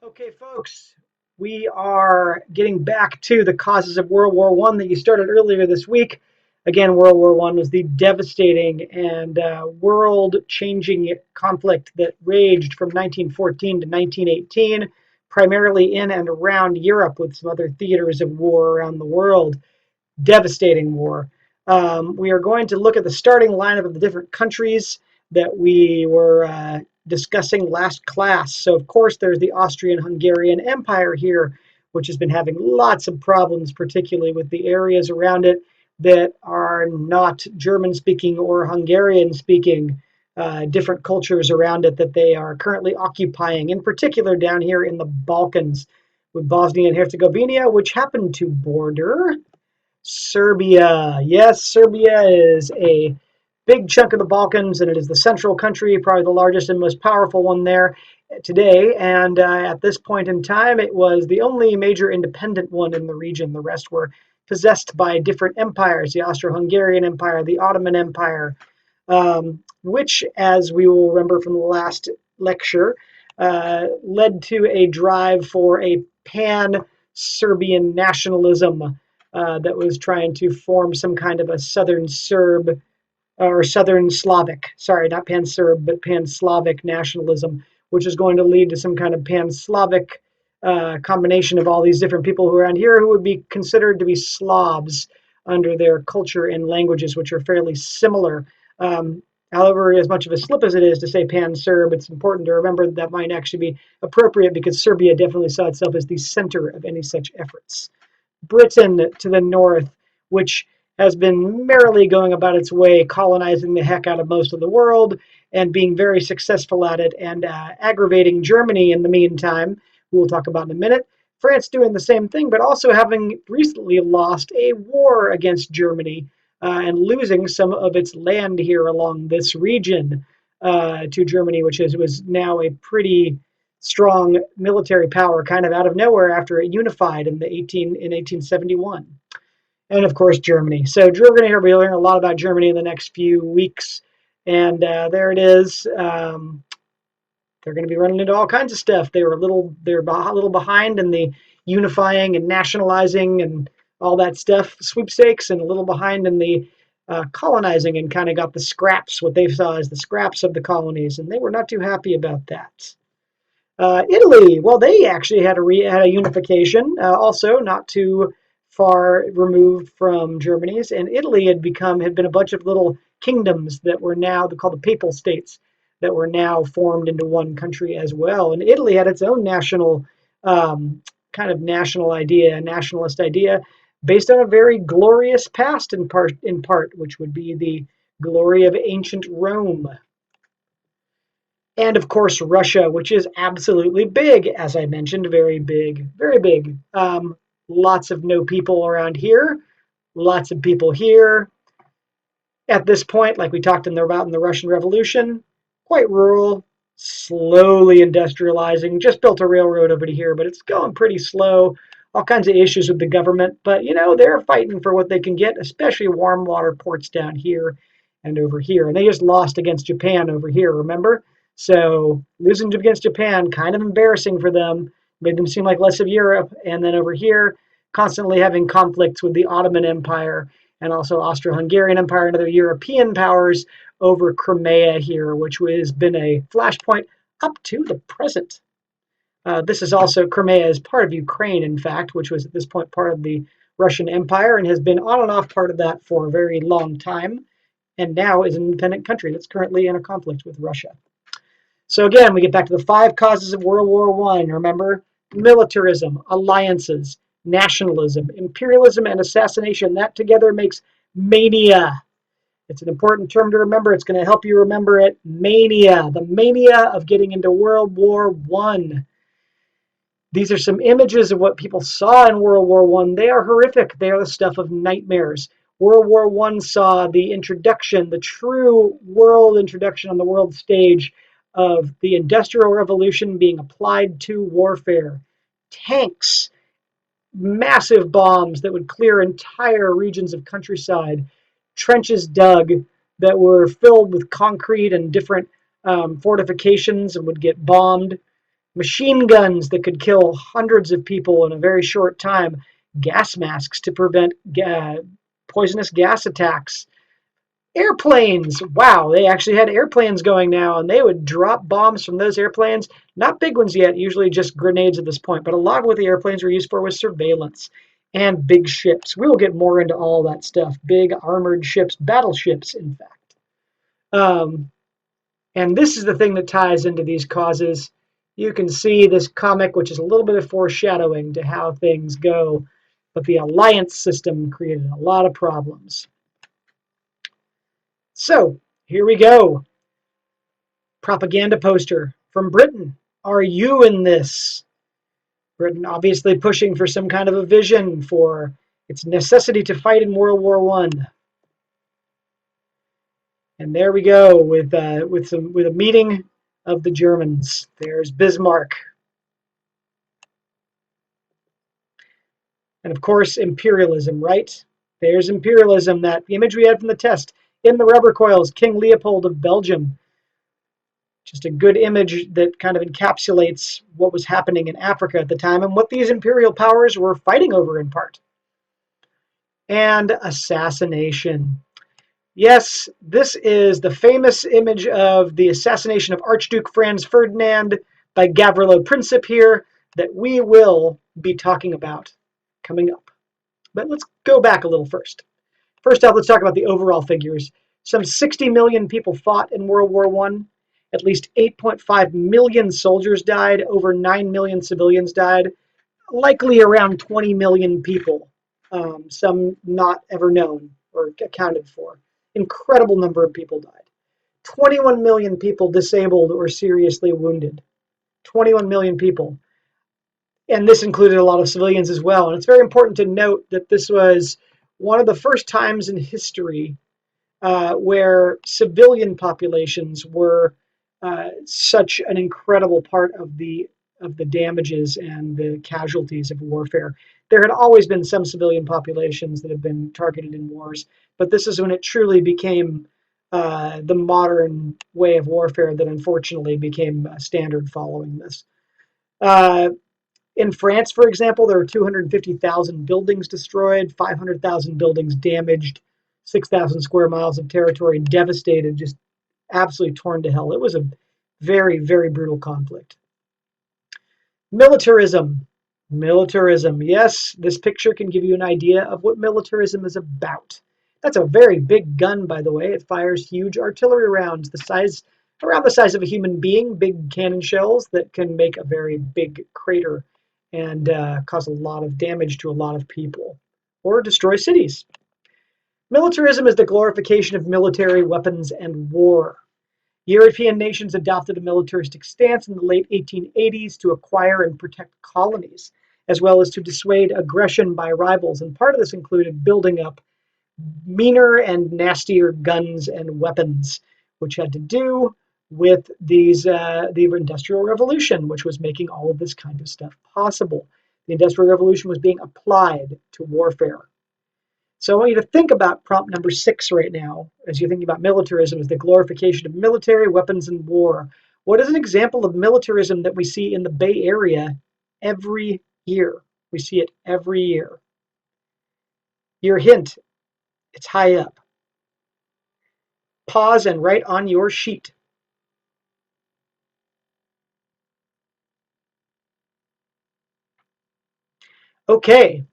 Okay, folks, we are getting back to the causes of World War One that you started earlier this week. Again, World War One was the devastating and world-changing conflict that raged from 1914 to 1918, primarily in and around Europe, with some other theaters of war around the world. Devastating war. We are going to look at the starting lineup of the different countries that we were discussing last class. So, of course, there's the Austrian-Hungarian Empire here, which has been having lots of problems, particularly with the areas around it that are not German-speaking or Hungarian-speaking. Different cultures around it that they are currently occupying, in particular down here in the Balkans, with Bosnia and Herzegovina, which happen to border Serbia. Yes, Serbia is a big chunk of the Balkans, and it is the central country, probably the largest and most powerful one there today. And at this point in time, it was the only major independent one in the region. The rest were possessed by different empires: the Austro-Hungarian Empire, the Ottoman Empire, which, as we will remember from the last lecture, led to a drive for a pan-Serbian nationalism that was trying to form some kind of a Southern Serb or Southern Slavic, sorry, not Pan-Serb, but Pan-Slavic nationalism, which is going to lead to some kind of Pan-Slavic combination of all these different people who are around here who would be considered to be Slavs under their culture and languages, which are fairly similar. However, as much of a slip as it is to say Pan-Serb, it's important to remember that might actually be appropriate because Serbia definitely saw itself as the center of any such efforts. Britain to the north, which has been merrily going about its way, colonizing the heck out of most of the world and being very successful at it, and aggravating Germany in the meantime, who we'll talk about in a minute. France doing the same thing, but also having recently lost a war against Germany and losing some of its land here along this region to Germany, which was now a pretty strong military power kind of out of nowhere after it unified in 1871. And of course, Germany. So we're going to be learning a lot about Germany in the next few weeks. And there it is. They're going to be running into all kinds of stuff. They're a little behind in the unifying and nationalizing and all that stuff, sweepstakes, and a little behind in the colonizing, and kind of got the scraps, what they saw as the scraps of the colonies, and they were not too happy about that. Italy, well, they actually had a unification, also not too far removed from Germany's, and Italy had been a bunch of little kingdoms that were now called the Papal States that were now formed into one country as well. And Italy had its own national kind of nationalist idea, based on a very glorious past in part, which would be the glory of ancient Rome. And of course, Russia, which is absolutely big, as I mentioned, very big, very big. Lots of no people around here, lots of people here. At this point, like we talked about in the Russian Revolution, quite rural, slowly industrializing. Just built a railroad over to here, but it's going pretty slow. All kinds of issues with the government, but they're fighting for what they can get, especially warm water ports down here and over here. And they just lost against Japan over here, remember? So losing against Japan, kind of embarrassing for them, made them seem like less of Europe. And then over here, constantly having conflicts with the Ottoman Empire and also Austro-Hungarian Empire and other European powers over Crimea here, which has been a flashpoint up to the present. This is also, Crimea is part of Ukraine, in fact, which was at this point part of the Russian Empire and has been on and off part of that for a very long time, and now is an independent country that's currently in a conflict with Russia. So again, we get back to the 5 causes of World War I. Remember, militarism, alliances, nationalism, imperialism, and assassination. That together makes mania. It's an important term to remember. It's going to help you remember it. Mania, the mania of getting into World War I. These are some images of what people saw in World War I. They are horrific. They are the stuff of nightmares. World War I saw the introduction, the true world introduction on the world stage of the Industrial Revolution being applied to warfare. Tanks, massive bombs that would clear entire regions of countryside, trenches dug that were filled with concrete and different fortifications and would get bombed. machine guns that could kill hundreds of people in a very short time, gas masks to prevent poisonous gas attacks, airplanes. Wow, they actually had airplanes going now, and they would drop bombs from those airplanes. Not big ones yet, usually just grenades at this point, but a lot of what the airplanes were used for was surveillance and big ships. We will get more into all that stuff. Big armored ships, battleships, in fact. Um, and this is the thing that ties into these causes. You can see this comic, which is a little bit of foreshadowing to how things go, but the alliance system created a lot of problems. So here we go. Propaganda poster from Britain. Are you in this? Britain obviously pushing for some kind of a vision for its necessity to fight in World War One. And there we go with a meeting of the Germans. There's Bismarck. And of course, imperialism, right? There's imperialism, that the image we had from the test. In the rubber coils, King Leopold of Belgium. Just a good image that kind of encapsulates what was happening in Africa at the time and what these imperial powers were fighting over in part. And assassination. Yes, this is the famous image of the assassination of Archduke Franz Ferdinand by Gavrilo Princip here that we will be talking about coming up. But let's go back a little first. First off, let's talk about the overall figures. Some 60 million people fought in World War I. At least 8.5 million soldiers died. Over 9 million civilians died. Likely around 20 million people, some not ever known or accounted for. Incredible number of people died. 21 million people disabled or seriously wounded. 21 million people. And this included a lot of civilians as well. And it's very important to note that this was one of the first times in history where civilian populations were such an incredible part of the damages and the casualties of warfare. There had always been some civilian populations that have been targeted in wars, but this is when it truly became the modern way of warfare that unfortunately became standard following this. In France, for example, there were 250,000 buildings destroyed, 500,000 buildings damaged, 6,000 square miles of territory devastated, just absolutely torn to hell. It was a very, very brutal conflict. Militarism. Militarism. Yes, this picture can give you an idea of what militarism is about. That's a very big gun, by the way. It fires huge artillery rounds, around the size of a human being, big cannon shells that can make a very big crater and cause a lot of damage to a lot of people or destroy cities. Militarism is the glorification of military weapons and war. European nations adopted a militaristic stance in the late 1880s to acquire and protect colonies, as well as to dissuade aggression by rivals. And part of this included building up meaner and nastier guns and weapons, which had to do with the Industrial Revolution, which was making all of this kind of stuff possible. The Industrial Revolution was being applied to warfare. So I want you to think about prompt number 6 right now, as you're thinking about militarism, as the glorification of military weapons and war. What is an example of militarism that we see in the Bay Area every year? We see it every year. Your hint, it's high up. Pause and write on your sheet. Okay,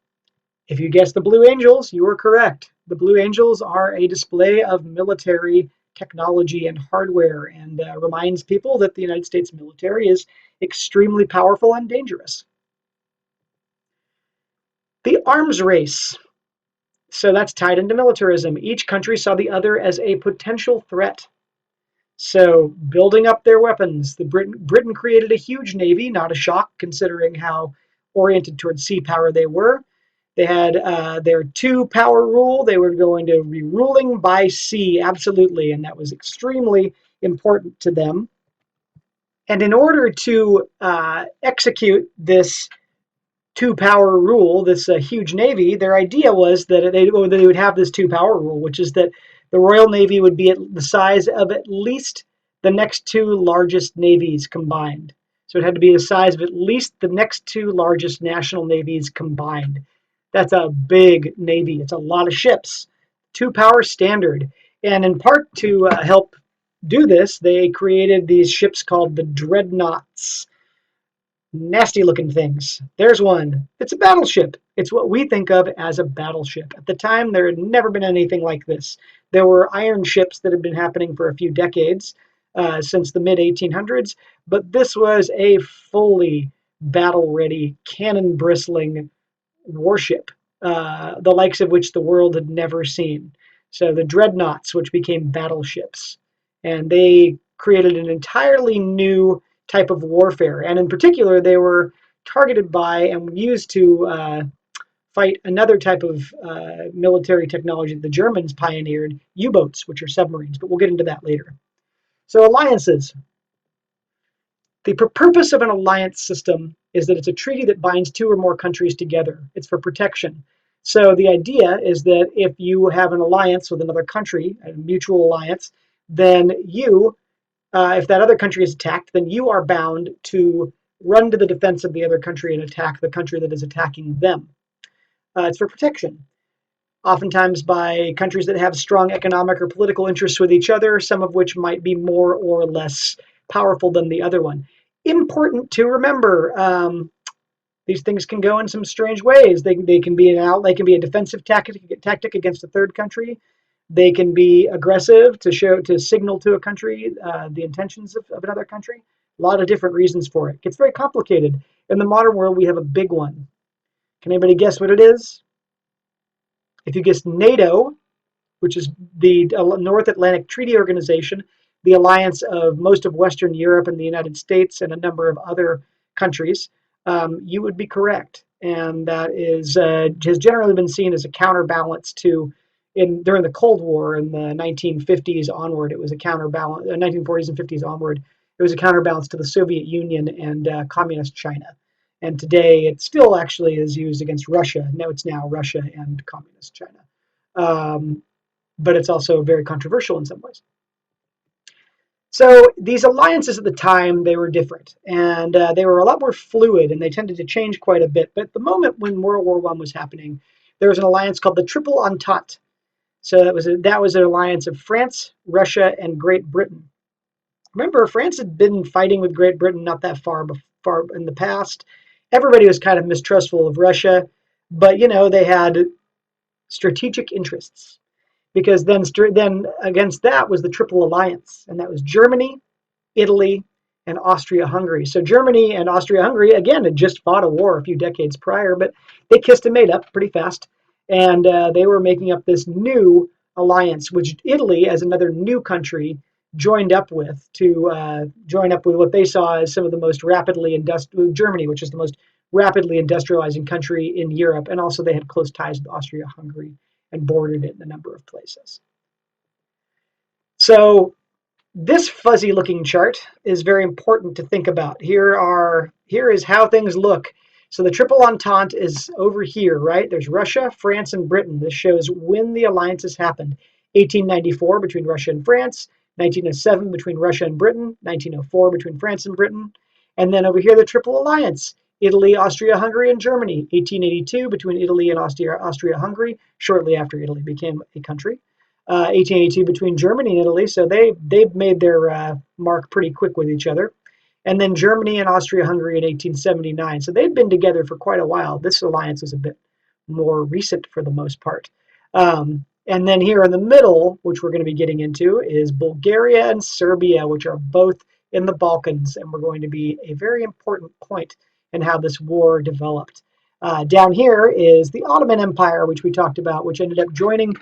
if you guessed the Blue Angels, you were correct. The Blue Angels are a display of military technology and hardware, and reminds people that the United States military is extremely powerful and dangerous. The arms race. So that's tied into militarism. Each country saw the other as a potential threat. So building up their weapons, Britain created a huge navy, not a shock considering how oriented towards sea power they were. They had their 2-power rule. They were going to be ruling by sea, absolutely, and that was extremely important to them. And in order to execute this 2-power rule, this huge navy, their idea was that they would have this 2-power rule, which is that the Royal Navy would be at the size of at least the next 2 largest navies combined. So it had to be the size of at least the next two largest national navies combined. That's a big navy. It's a lot of ships. Two-power standard. And in part to help do this, they created these ships called the dreadnoughts. Nasty looking things. There's one. It's a battleship. It's what we think of as a battleship. At the time, there had never been anything like this. There were iron ships that had been happening for a few decades, since the mid 1800s, but this was a fully battle ready, cannon bristling warship, the likes of which the world had never seen. So the dreadnoughts, which became battleships, and they created an entirely new type of warfare. And in particular, they were targeted by and used to fight another type of military technology that the Germans pioneered, U-boats, which are submarines. But we'll get into that later. So alliances. The purpose of an alliance system is that it's a treaty that binds two or more countries together. It's for protection. So the idea is that if you have an alliance with another country, a mutual alliance, then if that other country is attacked, then you are bound to run to the defense of the other country and attack the country that is attacking them. It's for protection, oftentimes by countries that have strong economic or political interests with each other, some of which might be more or less powerful than the other one. Important to remember, these things can go in some strange ways. They can be they can be a defensive tactic against a third country. They can be aggressive to signal to a country the intentions of another country. A lot of different reasons for it. It gets very complicated. In the modern world, we have a big one. Can anybody guess what it is? If you guessed NATO, which is the North Atlantic Treaty Organization, the alliance of most of Western Europe and the United States and a number of other countries, you would be correct. And that has generally been seen as a counterbalance to, during the Cold War in the 1950s onward, it was a counterbalance, 1940s and 50s onward, it was a counterbalance to the Soviet Union and communist China. And today it still actually is used against Russia. No, it's now Russia and communist China. But it's also very controversial in some ways. So these alliances at the time, they were different, and they were a lot more fluid, and they tended to change quite a bit. But at the moment when World War I was happening, there was an alliance called the Triple Entente. So that was an alliance of France, Russia, and Great Britain. Remember, France had been fighting with Great Britain not that far in the past. Everybody was kind of mistrustful of Russia, but they had strategic interests, because then against that was the Triple Alliance, and that was Germany, Italy, and Austria-Hungary. So Germany and Austria-Hungary, again, had just fought a war a few decades prior, but they kissed and made up pretty fast, and they were making up this new alliance, which Italy, as another new country, joined up with what they saw as some of the most rapidly Germany, which is the most rapidly industrializing country in Europe, and also they had close ties with Austria-Hungary and bordered it in a number of places. So this fuzzy looking chart is very important to think about. Here is how things look. So the Triple Entente is over here, right? There's Russia, France, and Britain. This shows when the alliances happened. 1894 between Russia and France, 1907 between Russia and Britain, 1904 between France and Britain. And then over here, the Triple Alliance. Italy, Austria, Hungary, and Germany. 1882 between Italy and Austria, Hungary, shortly after Italy became a country. 1882 between Germany and Italy, so they've made their mark pretty quick with each other. And then Germany and Austria-Hungary in 1879. So they've been together for quite a while. This alliance is a bit more recent for the most part. And then here in the middle, which we're going to be getting into, is Bulgaria and Serbia, which are both in the Balkans, and we're going to be a very important point in how this war developed. Down here is the Ottoman Empire, which we talked about, which ended up joining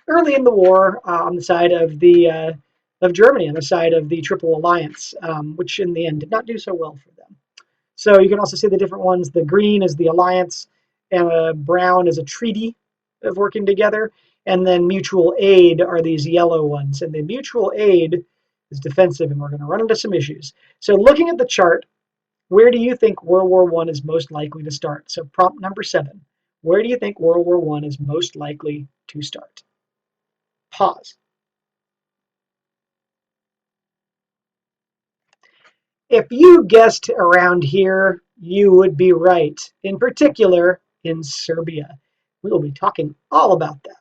early in the war on the side of Germany, on the side of the Triple Alliance, which in the end did not do so well for them. So you can also see the different ones. The green is the alliance, and brown is a treaty of working together, and then mutual aid are these yellow ones. And the mutual aid is defensive, and we're going to run into some issues. So looking at the chart, where do you think World War I is most likely to start? So prompt number 7. Where do you think World War I is most likely to start? Pause. If you guessed around here, you would be right. In particular, in Serbia. We will be talking all about that.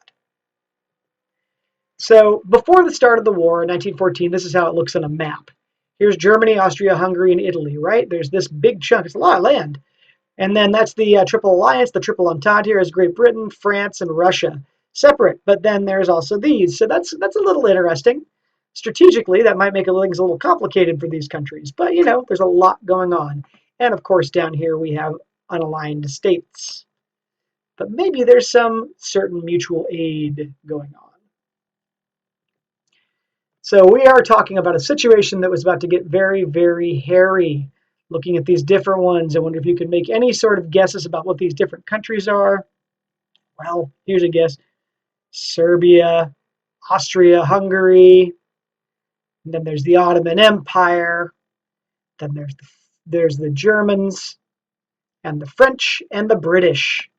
So before the start of the war in 1914, this is how it looks on a map. Here's Germany, Austria, Hungary, and Italy, right? There's this big chunk. It's a lot of land. And then that's the Triple Alliance. The Triple Entente here is Great Britain, France, and Russia. Separate, but then there's also these. So that's a little interesting. Strategically, that might make things a little complicated for these countries. But, there's a lot going on. And, of course, down here we have unaligned states. But maybe there's some certain mutual aid going on. So we are talking about a situation that was about to get very, very hairy. Looking at these different ones, I wonder if you could make any sort of guesses about what these different countries are. Well, here's a guess. Serbia, Austria, Hungary, and then there's the Ottoman Empire, then there's the Germans, and the French, and the British.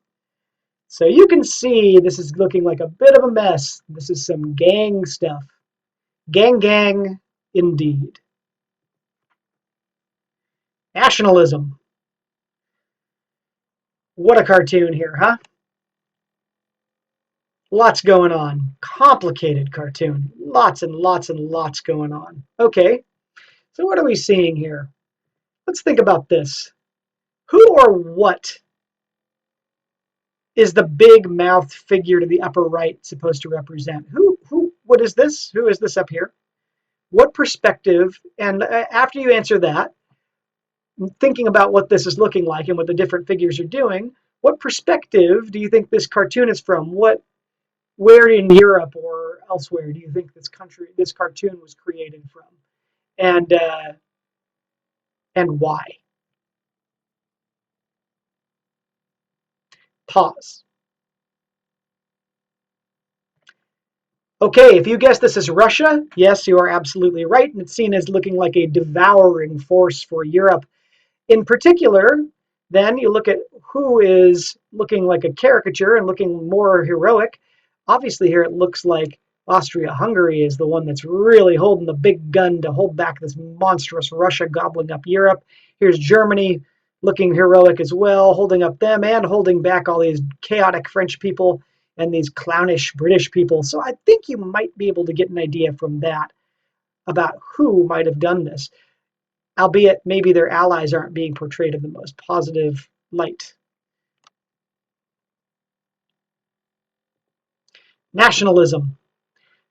So you can see this is looking like a bit of a mess. This is some gang stuff. Gang, indeed. Nationalism. What a cartoon here, huh? Lots going on. Complicated cartoon. Lots and lots and lots going on. Okay, so what are we seeing here? Let's think about this. Who or what is the big mouth figure to the upper right supposed to represent? What is this? Who is this up here? What perspective? And after you answer that, thinking about what this is looking like and what the different figures are doing, what perspective do you think this cartoon is from? Where in Europe or elsewhere do you think this cartoon was created from, and why? Pause. Okay, if you guess this is Russia, yes, you are absolutely right, and it's seen as looking like a devouring force for Europe. In particular, then you look at who is looking like a caricature and looking more heroic. Obviously, here it looks like Austria-Hungary is the one that's really holding the big gun to hold back this monstrous Russia gobbling up Europe. Here's Germany looking heroic as well, holding up them and holding back all these chaotic French people and these clownish British people. So I think you might be able to get an idea from that about who might have done this, albeit maybe their allies aren't being portrayed in the most positive light. Nationalism.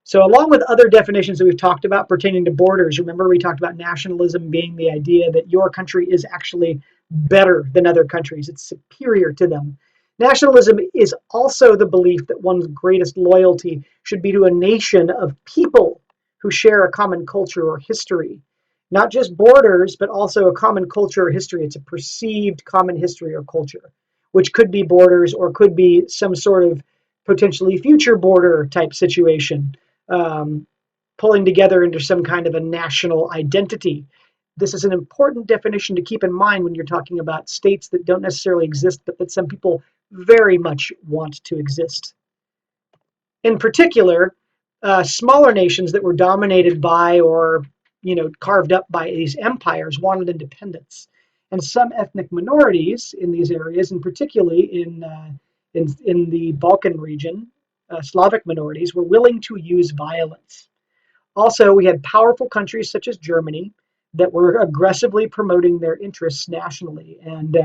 So along with other definitions that we've talked about pertaining to borders, remember we talked about nationalism being the idea that your country is actually better than other countries. It's superior to them. Nationalism is also the belief that one's greatest loyalty should be to a nation of people who share a common culture or history. Not just borders, but also a common culture or history. It's a perceived common history or culture, which could be borders or could be some sort of potentially future border type situation, um, pulling together into some kind of a national identity. This is an important definition to keep in mind when you're talking about states that don't necessarily exist, but that some people very much want to exist. In particular, smaller nations that were dominated by or carved up by these empires wanted independence, and some ethnic minorities in these areas, and particularly in the Balkan region, Slavic minorities were willing to use violence. Also, we had powerful countries such as Germany that were aggressively promoting their interests nationally. And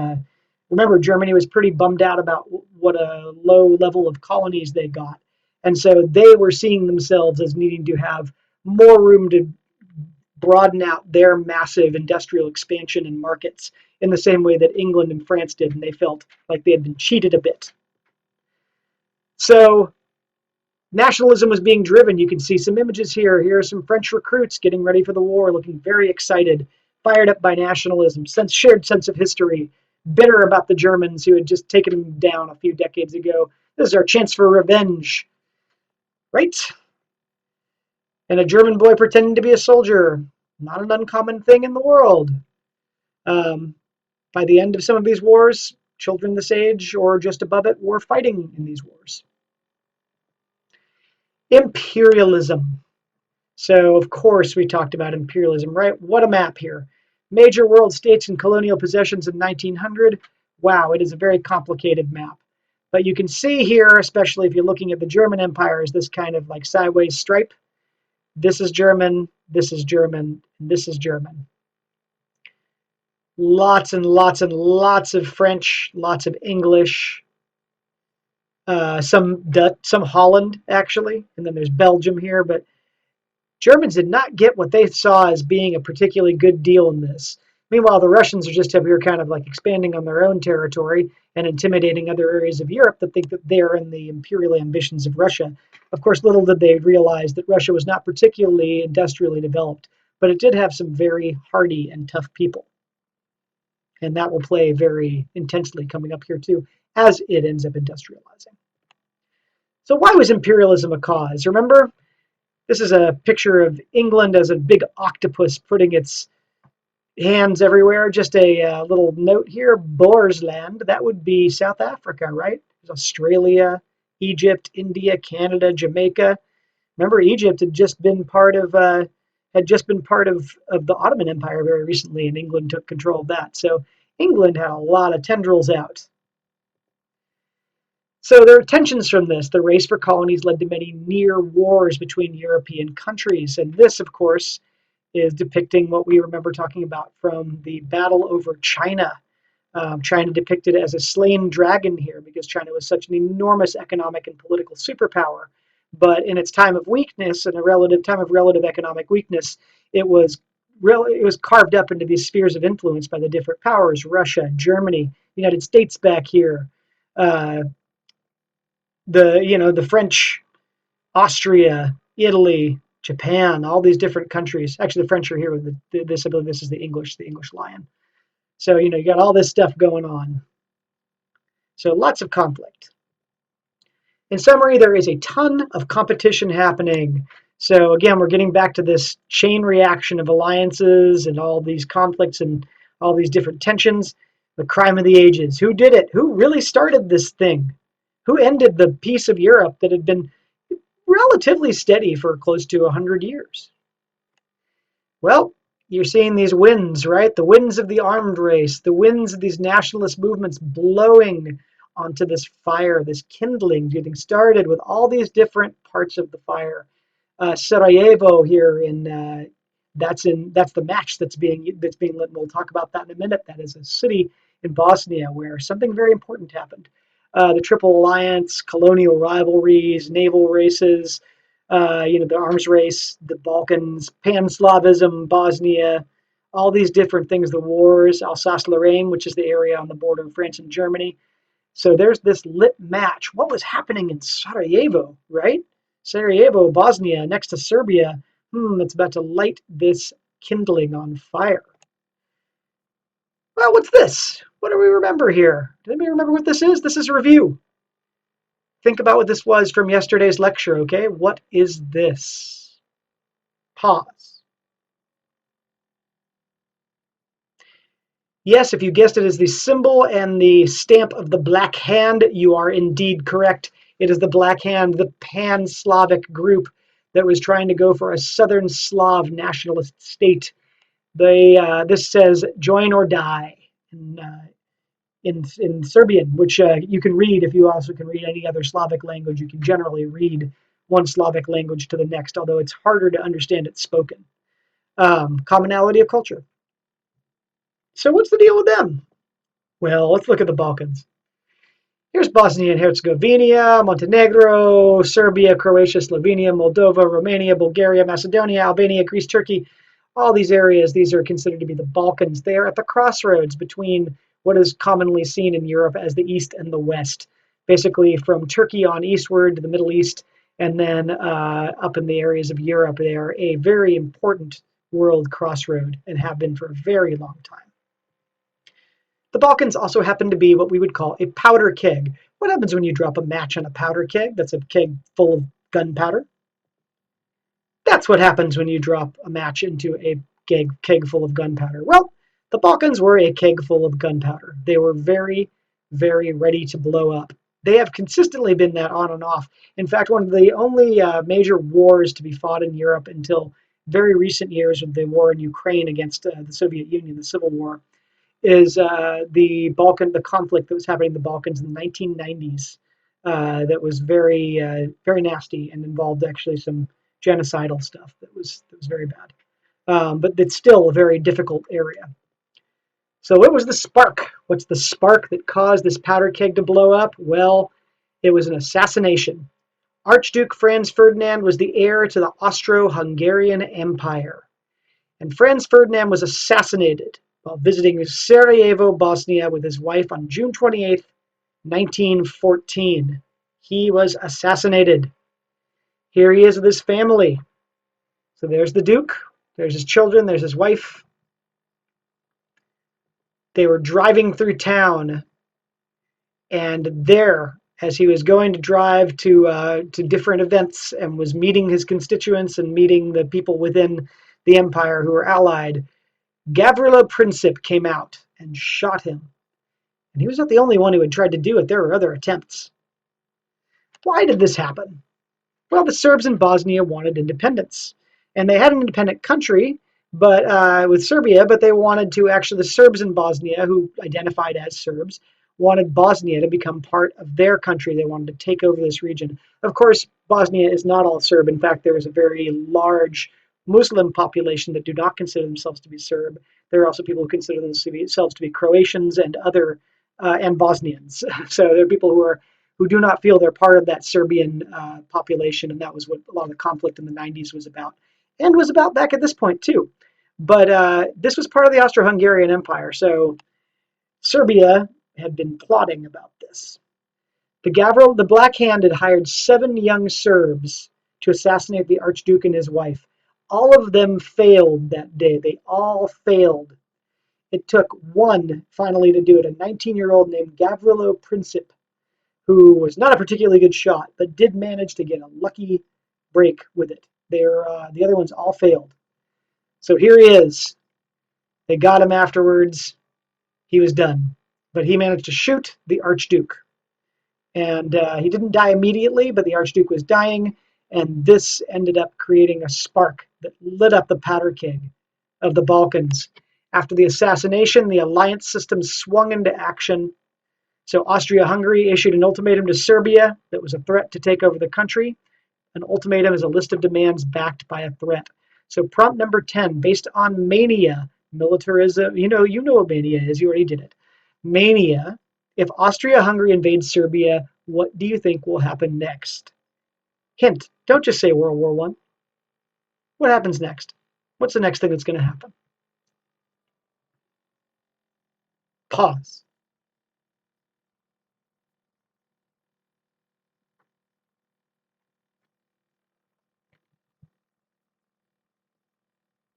remember, Germany was pretty bummed out about what a low level of colonies they got. And so they were seeing themselves as needing to have more room to broaden out their massive industrial expansion in markets in the same way that England and France did. And they felt like they had been cheated a bit. So nationalism was being driven. You can see some images here. Here are some French recruits getting ready for the war, looking very excited, fired up by nationalism, shared sense of history, bitter about the Germans who had just taken them down a few decades ago. This is our chance for revenge, right? And a German boy pretending to be a soldier, not an uncommon thing in the world. Um, by the end of some of these wars, children this age or just above it were fighting in these wars. Imperialism. So, of course, we talked about imperialism, right? What a map here. Major world states and colonial possessions in 1900. Wow, it is a very complicated map. But you can see here, especially if you're looking at the German Empire, is this kind of like sideways stripe. This is German, this is German, and this is German. Lots and lots and lots of French, lots of English, some Dutch, some Holland actually, and then there's Belgium here. But Germans did not get what they saw as being a particularly good deal in this. Meanwhile, the Russians are just up here kind of like expanding on their own territory and intimidating other areas of Europe that think that they're in the imperial ambitions of Russia. Of course, little did they realize that Russia was not particularly industrially developed, but it did have some very hardy and tough people. And that will play very intensely coming up here too, as it ends up industrializing. So why was imperialism a cause? Remember, this is a picture of England as a big octopus putting its hands everywhere. Just a little note here, Boers land, that would be South Africa, right? There's Australia, Egypt, India, Canada, Jamaica. Remember, Egypt had just been part of the Ottoman Empire very recently, and England took control of that. So England had a lot of tendrils out. So there are tensions from this. The race for colonies led to many near wars between European countries. And this, of course, is depicting what we remember talking about from the battle over China. China depicted as a slain dragon here because China was such an enormous economic and political superpower. But in its time of weakness, in a relative time of relative economic weakness, it was carved up into these spheres of influence by the different powers: Russia, Germany, United States back here, uh, the French, Austria, Italy, Japan, all these different countries. Actually, the French are here with this. I believe this is the English lion. So you got all this stuff going on. So lots of conflict. In summary, there is a ton of competition happening. So again, we're getting back to this chain reaction of alliances and all these conflicts and all these different tensions. The crime of the ages. Who did it? Who really started this thing? Who ended the peace of Europe that had been relatively steady for close to 100 years? Well, you're seeing these winds, right? The winds of the armed race, the winds of these nationalist movements blowing onto this fire, this kindling, getting started with all these different parts of the fire. Sarajevo here that's the match that's being lit. And we'll talk about that in a minute. That is a city in Bosnia where something very important happened. The Triple Alliance, colonial rivalries, naval races, the arms race, the Balkans, Pan-Slavism, Bosnia, all these different things, the wars, Alsace-Lorraine, which is the area on the border of France and Germany. So there's this lit match. What was happening in Sarajevo, right? Sarajevo, Bosnia, next to Serbia. It's about to light this kindling on fire. Well, what's this? What do we remember here? Does anybody remember what this is? This is a review. Think about what this was from yesterday's lecture, okay? What is this? Pause. Yes, if you guessed it as the symbol and the stamp of the Black Hand, you are indeed correct. It is the Black Hand, the pan-Slavic group that was trying to go for a Southern Slav nationalist state. This says "join or die" in Serbian, which you can read if you also can read any other Slavic language. You can generally read one Slavic language to the next, although it's harder to understand it spoken. Commonality of culture. So what's the deal with them? Well, let's look at the Balkans. Here's Bosnia and Herzegovina, Montenegro, Serbia, Croatia, Slovenia, Moldova, Romania, Bulgaria, Macedonia, Albania, Greece, Turkey. All these areas, these are considered to be the Balkans. They are at the crossroads between what is commonly seen in Europe as the East and the West. Basically, from Turkey on eastward to the Middle East, and then up in the areas of Europe, they are a very important world crossroad and have been for a very long time. The Balkans also happen to be what we would call a powder keg. What happens when you drop a match on a powder keg? That's a keg full of gunpowder. That's what happens when you drop a match into a keg full of gunpowder. Well, the Balkans were a keg full of gunpowder. They were very, very ready to blow up. They have consistently been that on and off. In fact, one of the only major wars to be fought in Europe until very recent years with the war in Ukraine against the Soviet Union, the Civil War, is the conflict that was happening in the Balkans in the 1990s. That was very nasty and involved actually some genocidal stuff that was very bad. But it's still a very difficult area. So what was the spark? What's the spark that caused this powder keg to blow up? Well, it was an assassination. Archduke Franz Ferdinand was the heir to the Austro-Hungarian Empire, and Franz Ferdinand was assassinated while visiting Sarajevo, Bosnia with his wife on June 28th, 1914. He was assassinated. Here he is with his family. So there's the Duke, there's his children, there's his wife. They were driving through town, and there, as he was going to drive to different events and was meeting his constituents and meeting the people within the empire who were allied, Gavrilo Princip came out and shot him. And he was not the only one who had tried to do it. There were other attempts. Why did this happen? Well, the Serbs in Bosnia wanted independence, and they had an independent country, but with Serbia. But they wanted to actually the Serbs in Bosnia, who identified as Serbs, wanted Bosnia to become part of their country. They wanted to take over this region. Of course, Bosnia is not all Serb. In fact, there is a very large Muslim population that do not consider themselves to be Serb. There are also people who consider themselves to be Croatians and other and Bosnians. So there are people who do not feel they're part of that Serbian population, and that was what a lot of the conflict in the 90s was about, and was about back at this point too. But this was part of the Austro-Hungarian Empire, so Serbia had been plotting about this. The Black Hand had hired 7 young Serbs to assassinate the Archduke and his wife. All of them failed that day. They all failed. It took one finally to do it, a 19-year-old named Gavrilo Princip, who was not a particularly good shot, but did manage to get a lucky break with it. The other ones all failed. So here he is. They got him afterwards. He was done. But he managed to shoot the Archduke. And he didn't die immediately, but the Archduke was dying. And this ended up creating a spark that lit up the powder keg of the Balkans. After the assassination, the alliance system swung into action. So Austria-Hungary issued an ultimatum to Serbia that was a threat to take over the country. An ultimatum is a list of demands backed by a threat. So prompt number 10, based on mania, militarism, you know what mania is, you already did it. Mania, if Austria-Hungary invades Serbia, what do you think will happen next? Hint, don't just say World War I. What happens next? What's the next thing that's going to happen? Pause.